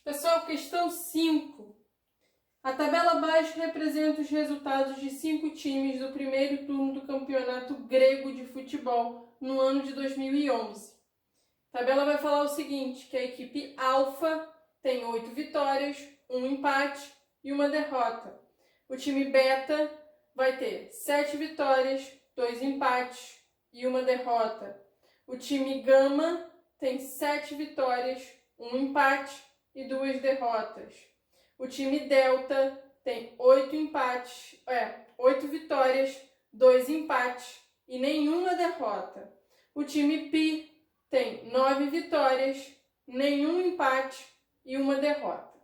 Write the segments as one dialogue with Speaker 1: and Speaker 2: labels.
Speaker 1: Pessoal, questão 5. A tabela abaixo representa os resultados de 5 times do primeiro turno do Campeonato Grego de Futebol no ano de 2011. A tabela vai falar o seguinte, que a equipe Alfa tem 8 vitórias, 1 empate e 1 derrota. O time Beta vai ter 7 vitórias, 2 empates e 1 derrota. O time Gama tem 7 vitórias, 1 empate e 2 derrotas. O time Delta tem 8 vitórias, 2 empates e nenhuma derrota. O time Pi tem 9 vitórias, nenhum empate e 1 derrota.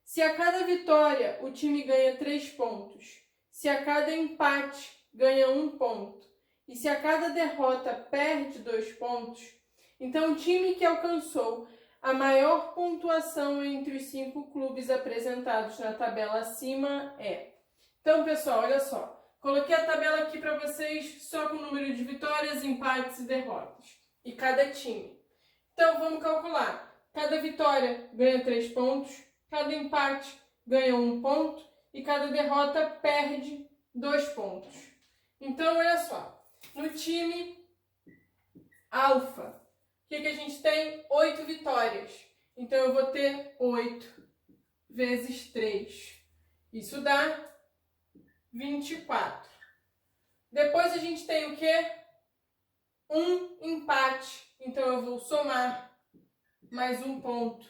Speaker 1: Se a cada vitória o time ganha 3 pontos, se a cada empate ganha 1 ponto e se a cada derrota perde 2 pontos, então o time que alcançou a maior pontuação entre os 5 clubes apresentados na tabela acima é. Então, pessoal, olha só. Coloquei a tabela aqui para vocês só com o número de vitórias, empates e derrotas. E cada time. Então, vamos calcular. Cada vitória ganha 3 pontos, cada empate ganha 1 ponto e cada derrota perde 2 pontos. Então, olha só. No time Alfa, o que a gente tem? 8 vitórias. Então, eu vou ter 8 vezes 3. Isso dá 24. Depois, a gente tem o quê? 1 empate. Então, eu vou somar mais 1 ponto.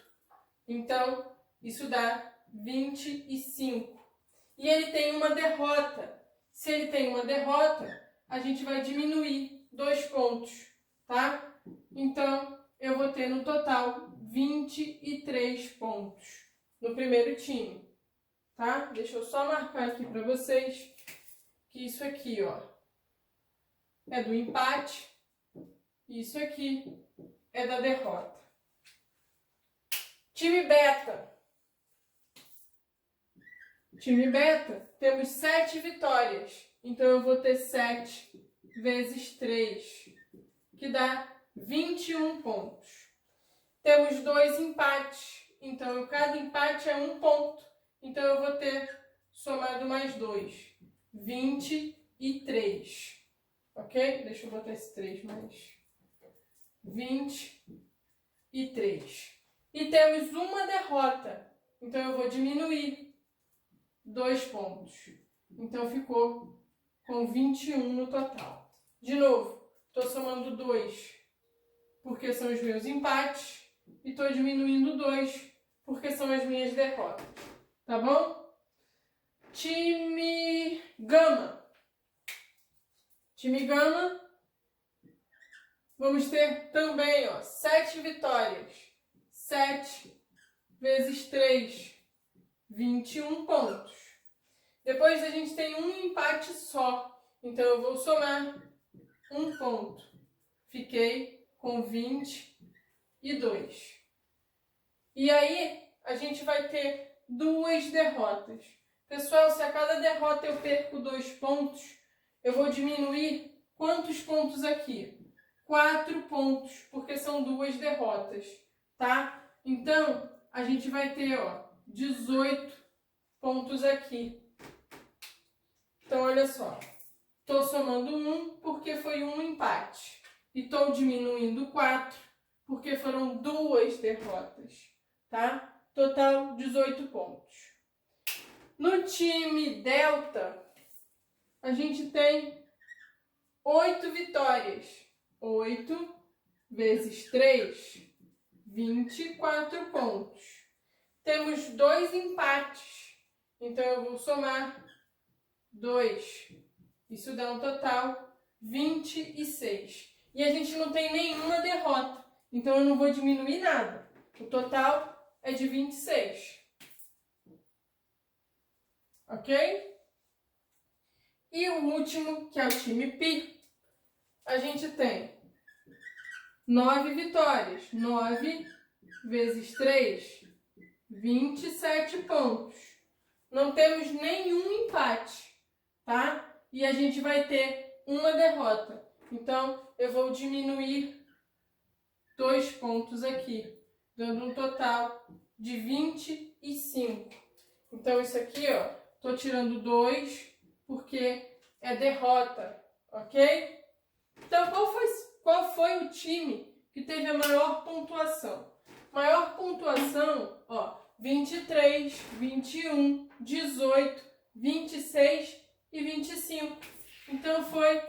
Speaker 1: Então, isso dá 25. E ele tem uma derrota. Se ele tem uma derrota, a gente vai diminuir 2 pontos, tá? Então, eu vou ter no total 23 pontos no primeiro time, tá? Deixa eu só marcar aqui para vocês que isso aqui, ó, é do empate e isso aqui é da derrota. Time Beta. Time Beta, temos 7 vitórias. Então, eu vou ter 7 vezes 3, que dá 21 pontos. Temos 2 empates. Então, cada empate é 1 ponto. Então, eu vou ter somado mais 2. 23. Ok? Deixa eu botar esse 3 mais. 23. E temos uma derrota. Então, eu vou diminuir 2 pontos. Então, ficou com 21 no total. De novo, estou somando 2, porque são os meus empates. E estou diminuindo 2, porque são as minhas derrotas. Tá bom? Time Gama. Time Gama, vamos ter também, ó, 7 vitórias. 7 vezes 3, 21 pontos. Depois a gente tem um empate só. Então, eu vou somar 1 ponto. Fiquei com 22. E aí, a gente vai ter 2 derrotas. Pessoal, se a cada derrota eu perco 2 pontos, eu vou diminuir quantos pontos aqui? 4 pontos, porque são 2 derrotas, tá? Então, a gente vai ter, ó, 18 pontos aqui. Então, olha só. Estou somando 1 porque foi um empate. E estou diminuindo 4 porque foram 2 derrotas, tá? Total, 18 pontos. No time Delta, a gente tem 8 vitórias. 8 vezes 3, 24 pontos. Temos 2 empates. Então, eu vou somar 2. Isso dá um total 26. E a gente não tem nenhuma derrota. Então, eu não vou diminuir nada. O total é de 26. Ok? E o último, que é o time Pi, a gente tem 9 vitórias. 9 vezes 3, 27 pontos. Não temos nenhum empate, tá? E a gente vai ter uma derrota. Então, eu vou diminuir 2 pontos aqui. dando um total de 25. Então, isso aqui, ó, tô tirando 2, porque é derrota, ok? Então, qual foi o time que teve a maior pontuação? Maior pontuação, ó, 23, 21, 18, 26 e 25. Então, foi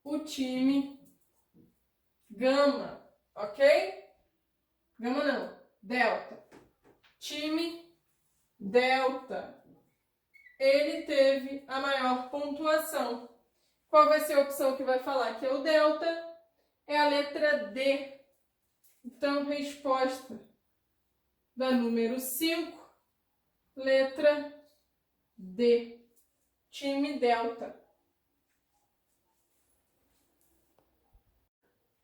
Speaker 1: o time Gama, ok? Gama não, Delta. Time Delta. Ele teve a maior pontuação. Qual vai ser a opção que vai falar que é o Delta? É a letra D. Então, resposta da número 5, letra D. Time Delta.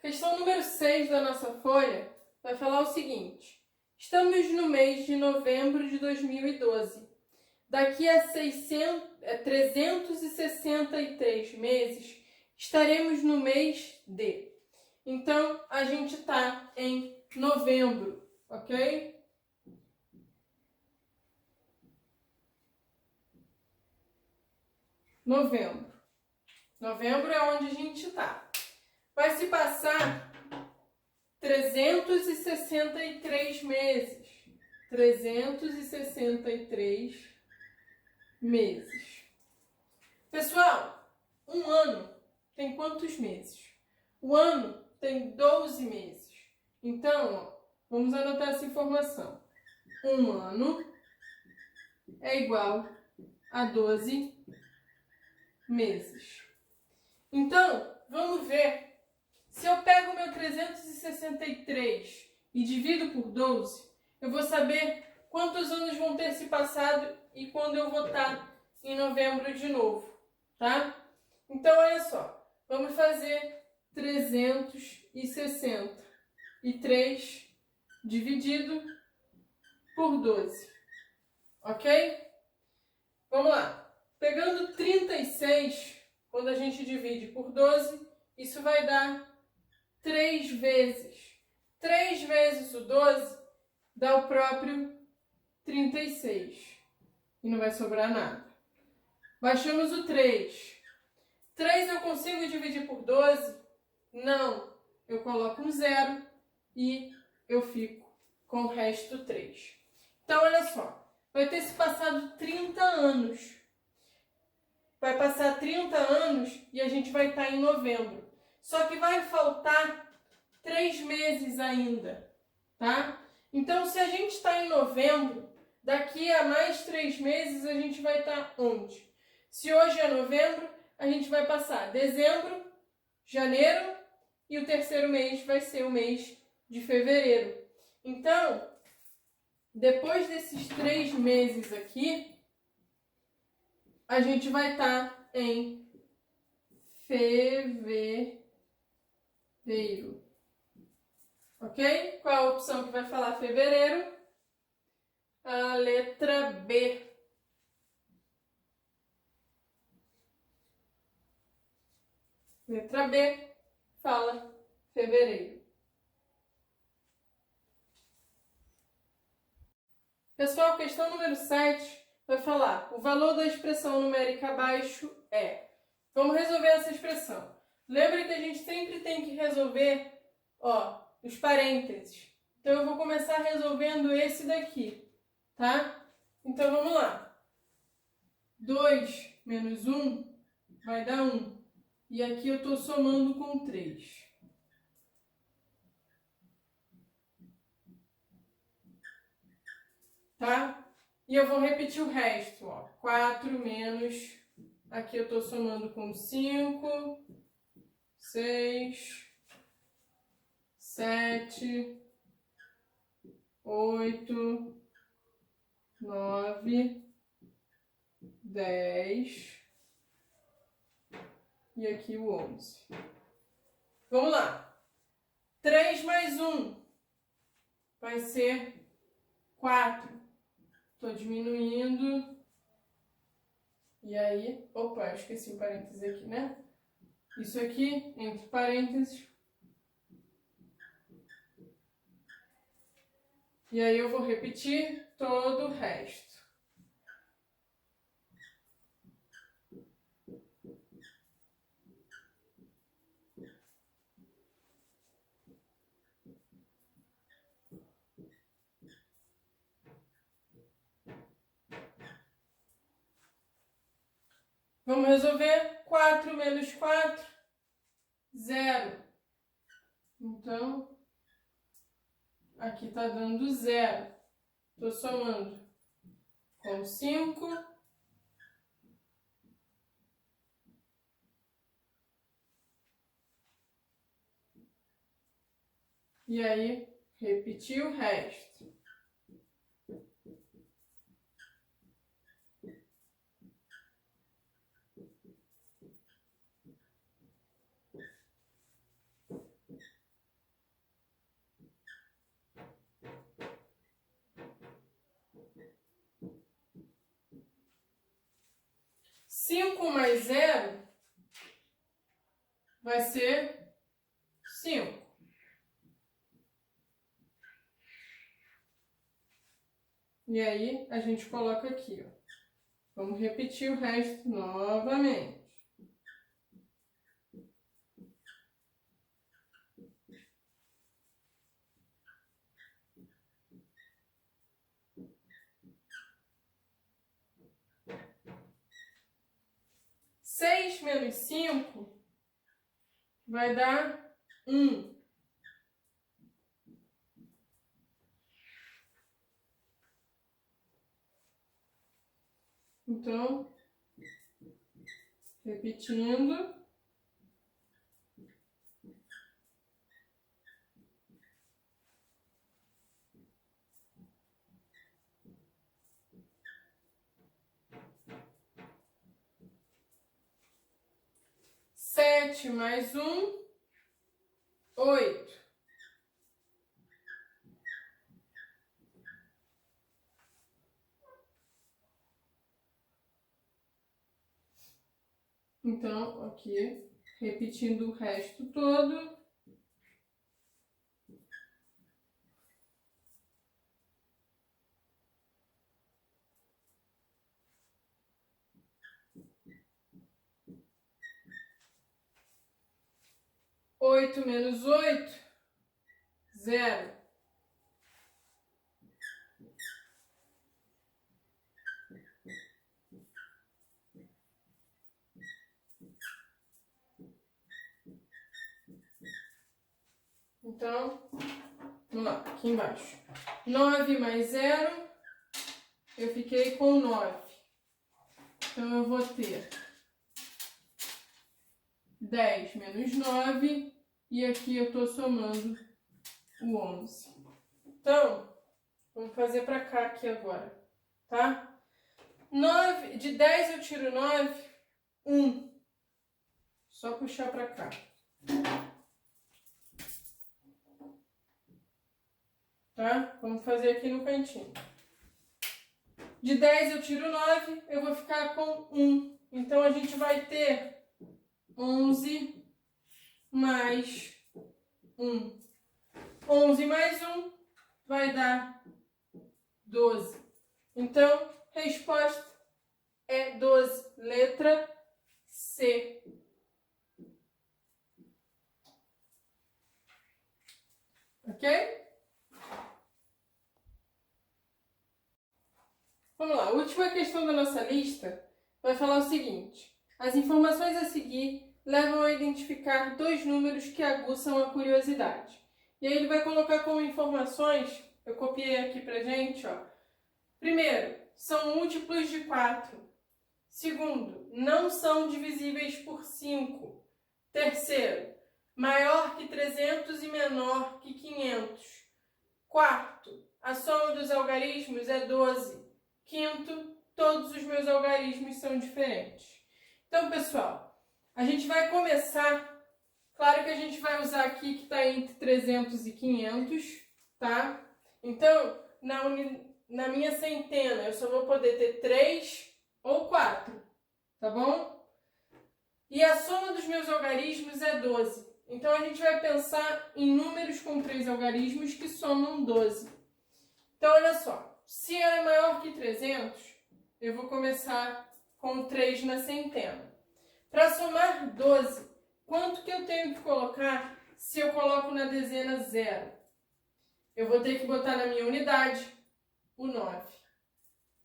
Speaker 1: Questão número 6 da nossa folha vai falar o seguinte. Estamos no mês de novembro de 2012. Daqui a 363 meses, estaremos no mês D. Então, a gente está em novembro, ok? Novembro. Novembro é onde a gente está. Vai se passar 363 meses. 363 meses. Pessoal, um ano tem quantos meses? O ano tem 12 meses. Então, ó, vamos anotar essa informação. Um ano é igual a 12 meses. Então, vamos ver. Se eu pego o meu 363 e divido por 12, eu vou saber quantos anos vão ter se passado e quando eu vou estar em novembro de novo, tá? Então, olha só. Vamos fazer 363 dividido por 12, ok? Vamos lá. Pegando 36, quando a gente divide por 12, isso vai dar 3 vezes. 3 vezes o 12 dá o próprio 36. E não vai sobrar nada. Baixamos o 3. 3 eu consigo dividir por 12? Não. Eu coloco um 0 e eu fico com o resto 3. Então, olha só. Vai ter se passado 30 anos. Vai passar 30 anos e a gente vai estar em novembro. Só que vai faltar 3 meses ainda, tá? Então, se a gente está em novembro, daqui a mais 3 meses a gente vai estar onde? Se hoje é novembro, a gente vai passar dezembro, janeiro e o terceiro mês vai ser o mês de fevereiro. Então, depois desses 3 meses aqui, a gente vai estar em fevereiro. Ok? Qual é a opção que vai falar fevereiro? A letra B. Letra B fala fevereiro. Pessoal, questão número 7 vai falar o valor da expressão numérica abaixo é. Vamos resolver essa expressão. Lembra que a gente sempre tem que resolver, ó, os parênteses. Então, eu vou começar resolvendo esse daqui, tá? Então, vamos lá. 2 menos 1 vai dar 1. E aqui eu estou somando com 3. Tá? E eu vou repetir o resto, ó. 4 menos... Aqui eu estou somando com 5, 6, 7, 8, 9, 10 e aqui o 11. Vamos lá. 3 mais 1 vai ser 4. Estou diminuindo. E aí, opa, eu esqueci o parênteses aqui, né? Isso aqui, entre parênteses, E aí eu vou repetir todo o resto. Vamos resolver 4 menos 4, 0. Então, aqui está dando 0. Estou somando com 5. E aí, repetir o resto. Cinco mais 0 vai ser 5. E aí, a gente coloca aqui, ó. Vamos repetir o resto novamente. Seis menos 5 vai dar 1. Então, repetindo. Sete mais 1, 8. Então, aqui, repetindo o resto todo. Oito menos 8, 0. Então, vamos lá, aqui embaixo. 9 mais 0, eu fiquei com 9. Então, eu vou ter 10 menos 9, e aqui eu estou somando o 11. Então, vamos fazer para cá aqui agora, tá? 9, de 10 eu tiro 9, 1. Só puxar para cá. Tá? Vamos fazer aqui no cantinho. De 10 eu tiro 9, eu vou ficar com 1. Então, a gente vai ter 11 mais 1. 11 mais 1 vai dar 12. Então, resposta é 12. Letra C. Ok? Vamos lá, a última questão da nossa lista vai falar o seguinte. As informações a seguir levam a identificar dois números que aguçam a curiosidade. E aí ele vai colocar como informações, eu copiei aqui pra gente, ó. Primeiro, são múltiplos de 4. Segundo, não são divisíveis por 5. Terceiro, maior que 300 e menor que 500. Quarto, a soma dos algarismos é 12. Quinto, todos os meus algarismos são diferentes. Então, pessoal, a gente vai começar. Claro que a gente vai usar aqui que está entre 300 e 500, tá? Então, na minha centena, eu só vou poder ter 3 ou 4, tá bom? E a soma dos meus algarismos é 12. Então, a gente vai pensar em números com 3 algarismos que somam 12. Então, olha só, se ela é maior que 300, eu vou começar com 3 na centena. Para somar 12, quanto que eu tenho que colocar se eu coloco na dezena 0? Eu vou ter que botar na minha unidade o 9,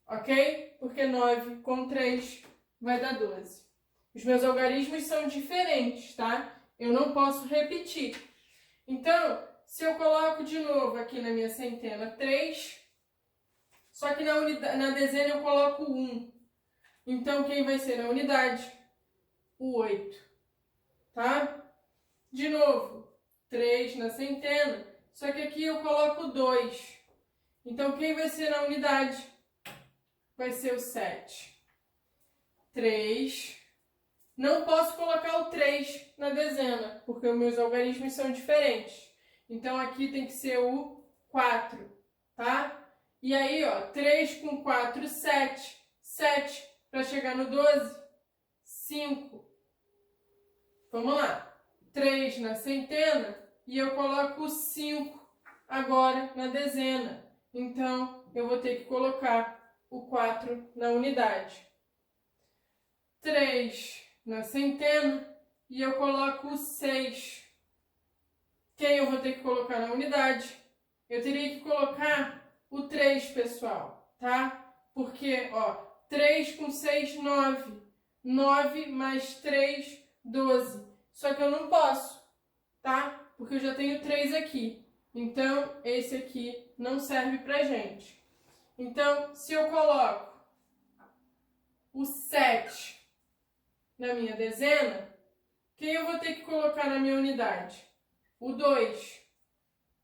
Speaker 1: ok? Porque 9 com 3 vai dar 12. Os meus algarismos são diferentes, tá? Eu não posso repetir. Então, se eu coloco de novo aqui na minha centena 3, só que na dezena eu coloco 1. Então, quem vai ser na unidade? O 8, tá? De novo, 3 na centena, só que aqui eu coloco 2. Então, quem vai ser na unidade? Vai ser o 7. 3. Não posso colocar o 3 na dezena, porque os meus algarismos são diferentes. Então, aqui tem que ser o 4, tá? E aí, ó, 3 com 4, 7. 7 para chegar no 12, 5. Vamos lá. 3 na centena e eu coloco o 5 agora na dezena. Então, eu vou ter que colocar o 4 na unidade. 3 na centena e eu coloco o 6. Quem eu vou ter que colocar na unidade? Eu teria que colocar o 3, pessoal, tá? Porque, ó, 3 com 6, 9. 9 mais 3, 12. Só que eu não posso, tá? Porque eu já tenho 3 aqui. Então, esse aqui não serve pra gente. Então, se eu coloco o 7 na minha dezena, quem eu vou ter que colocar na minha unidade? O 2,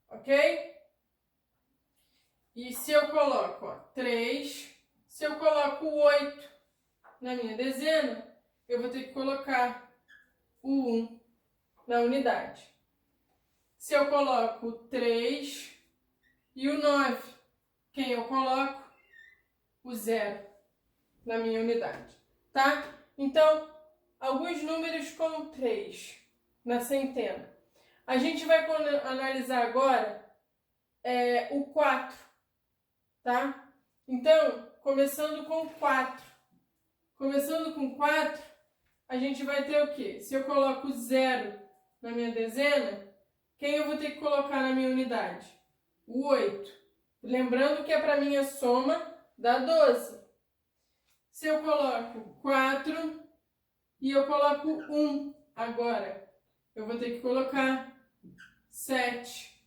Speaker 1: ok? E se eu coloco, ó, 3, se eu coloco o 8 na minha dezena, eu vou ter que colocar o 1 na unidade. Se eu coloco o 3 e o 9, quem eu coloco? O 0 na minha unidade, tá? Então, alguns números com 3 na centena. A gente vai analisar agora o 4, tá? Então, começando com 4. Começando com 4, a gente vai ter o quê? Se eu coloco 0 na minha dezena, quem eu vou ter que colocar na minha unidade? O 8. Lembrando que é para minha soma dá 12. Se eu coloco 4 e eu coloco 1 agora, eu vou ter que colocar 7,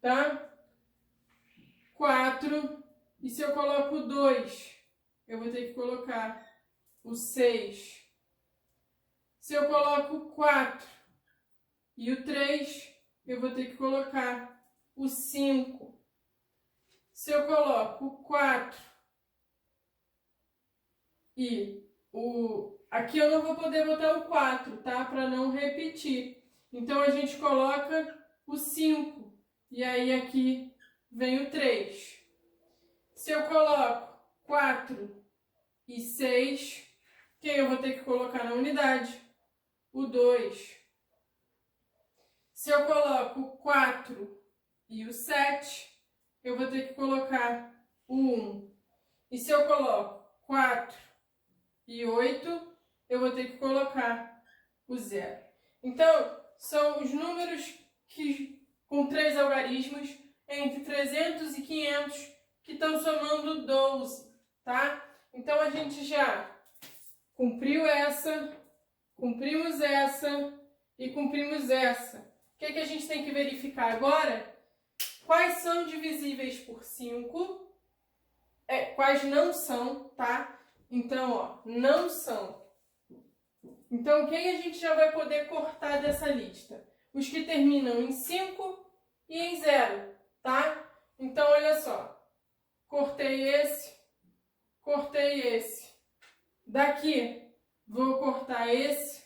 Speaker 1: tá? 4, e se eu coloco 2, eu vou ter que colocar o 6. Se eu coloco o 4 e o 3, eu vou ter que colocar o 5. Se eu coloco o 4 e o... Aqui eu não vou poder botar o 4, tá? Para não repetir. Então, a gente coloca o 5. E aí, aqui vem o 3. Se eu coloco 4 e 6, quem eu vou ter que colocar na unidade? O 2. Se eu coloco o 4 e o 7, eu vou ter que colocar o 1. E se eu coloco 4 e 8, eu vou ter que colocar o 0. Então, são os números que, com 3 algarismos, entre 300 e 500, que estão somando 12, tá? Então, a gente já cumpriu essa, cumprimos essa e cumprimos essa. O que a gente tem que verificar agora? Quais são divisíveis por 5, quais não são, tá? Então, ó, não são. Então, quem a gente já vai poder cortar dessa lista? Os que terminam em 5 e em 0, tá? Então, olha só. Cortei esse, cortei esse. Daqui, vou cortar esse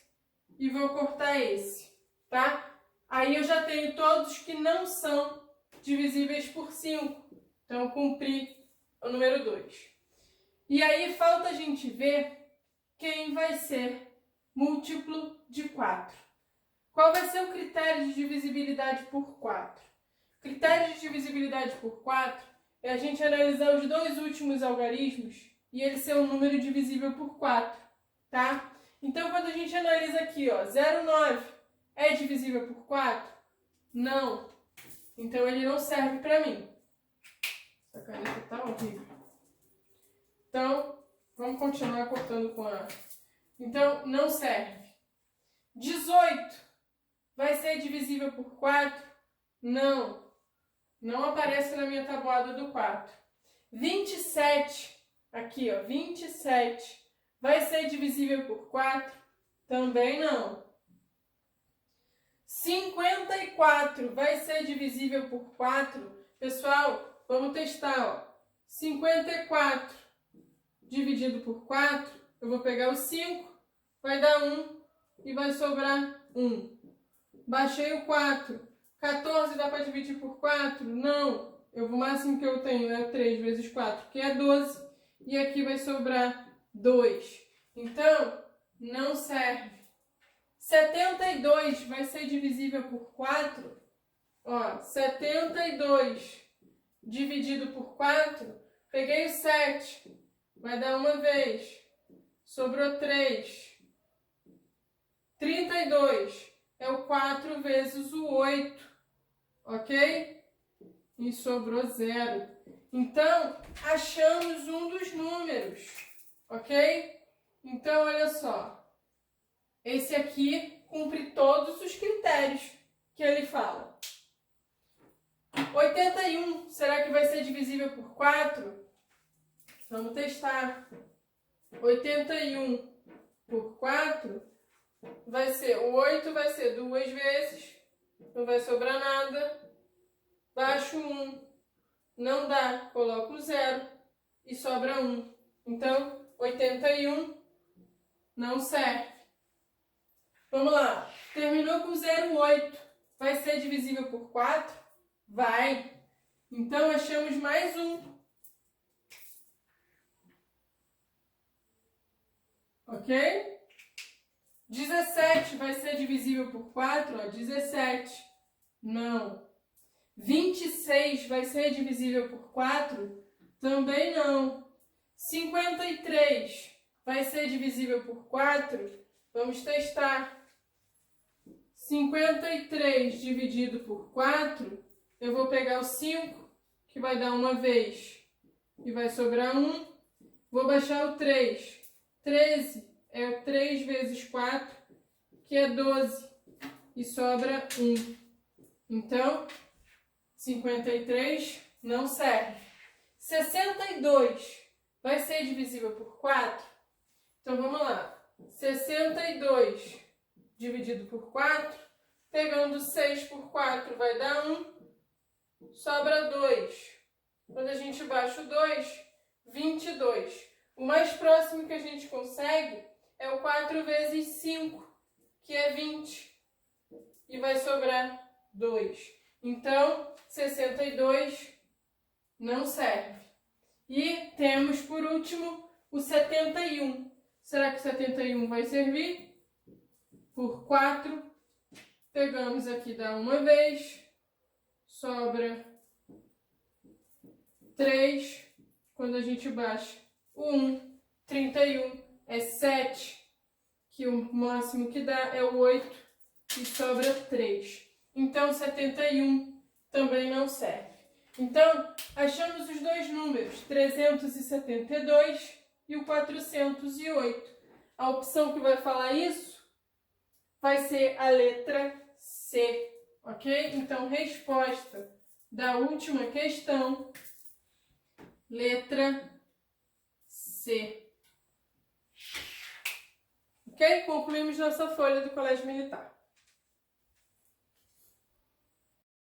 Speaker 1: e vou cortar esse, tá? Aí eu já tenho todos que não são divisíveis por 5. Então, cumpri o número 2. E aí, falta a gente ver quem vai ser múltiplo de 4. Qual vai ser o critério de divisibilidade por 4? O critério de divisibilidade por 4 é a gente analisar os dois últimos algarismos e ele ser um número divisível por 4, tá? Então, quando a gente analisa aqui, ó, 0,9 é divisível por 4? Não. Então, ele não serve para mim. Essa caneta tá horrível. Então, vamos continuar cortando com a... Então, não serve. 18 vai ser divisível por 4? Não. Não aparece na minha tabuada do 4. 27, aqui ó, 27, vai ser divisível por 4? Também não. 54 vai ser divisível por 4? Pessoal, vamos testar, ó. 54 dividido por 4, eu vou pegar o 5, vai dar 1 e vai sobrar 1. Baixei o 4. 14 dá para dividir por 4? Não. O máximo que eu tenho é 3 vezes 4, que é 12. E aqui vai sobrar 2. Então, não serve. 72 vai ser divisível por 4? Ó, 72 dividido por 4. Peguei o 7. Vai dar uma vez. Sobrou 3. 32 é o 4 vezes o 8. Ok? E sobrou 0. Então, achamos um dos números. Ok? Então, olha só. Esse aqui cumpre todos os critérios que ele fala. 81, será que vai ser divisível por 4? Vamos testar. 81 por 4 vai ser, o 8 vai ser 2 vezes, não vai sobrar nada. Baixo 1, não dá, coloco o 0 e sobra 1. Então, 81 não serve. Vamos lá, terminou com 0,8. Vai ser divisível por 4? Vai. Então, achamos mais um. Ok? 17 vai ser divisível por 4? Ó, 17. Não. 26 vai ser divisível por 4? Também não. 53 vai ser divisível por 4? Vamos testar. 53 dividido por 4, eu vou pegar o 5, que vai dar uma vez, e vai sobrar 1. Vou baixar o 3. 13 é 3 vezes 4, que é 12, e sobra 1. Então, 53 não serve. 62 vai ser divisível por 4? Então, vamos lá. 62 dividido por 4, pegando 6 por 4 vai dar 1, sobra 2. Quando a gente baixa o 2, 22. O mais próximo que a gente consegue é o 4 vezes 5, que é 20, e vai sobrar 2. Então, 62 não serve. E temos, por último, o 71. Será que o 71 vai servir? Por 4, pegamos aqui, dá uma vez, sobra 3. Quando a gente baixa o 1, 31 é 7, que o máximo que dá é o 8, e sobra 3. Então, 71 também não serve. Então, achamos os dois números, 372 e o 408. A opção que vai falar isso vai ser a letra C, ok? Então, resposta da última questão, letra C. Ok? Concluímos nossa folha do Colégio Militar.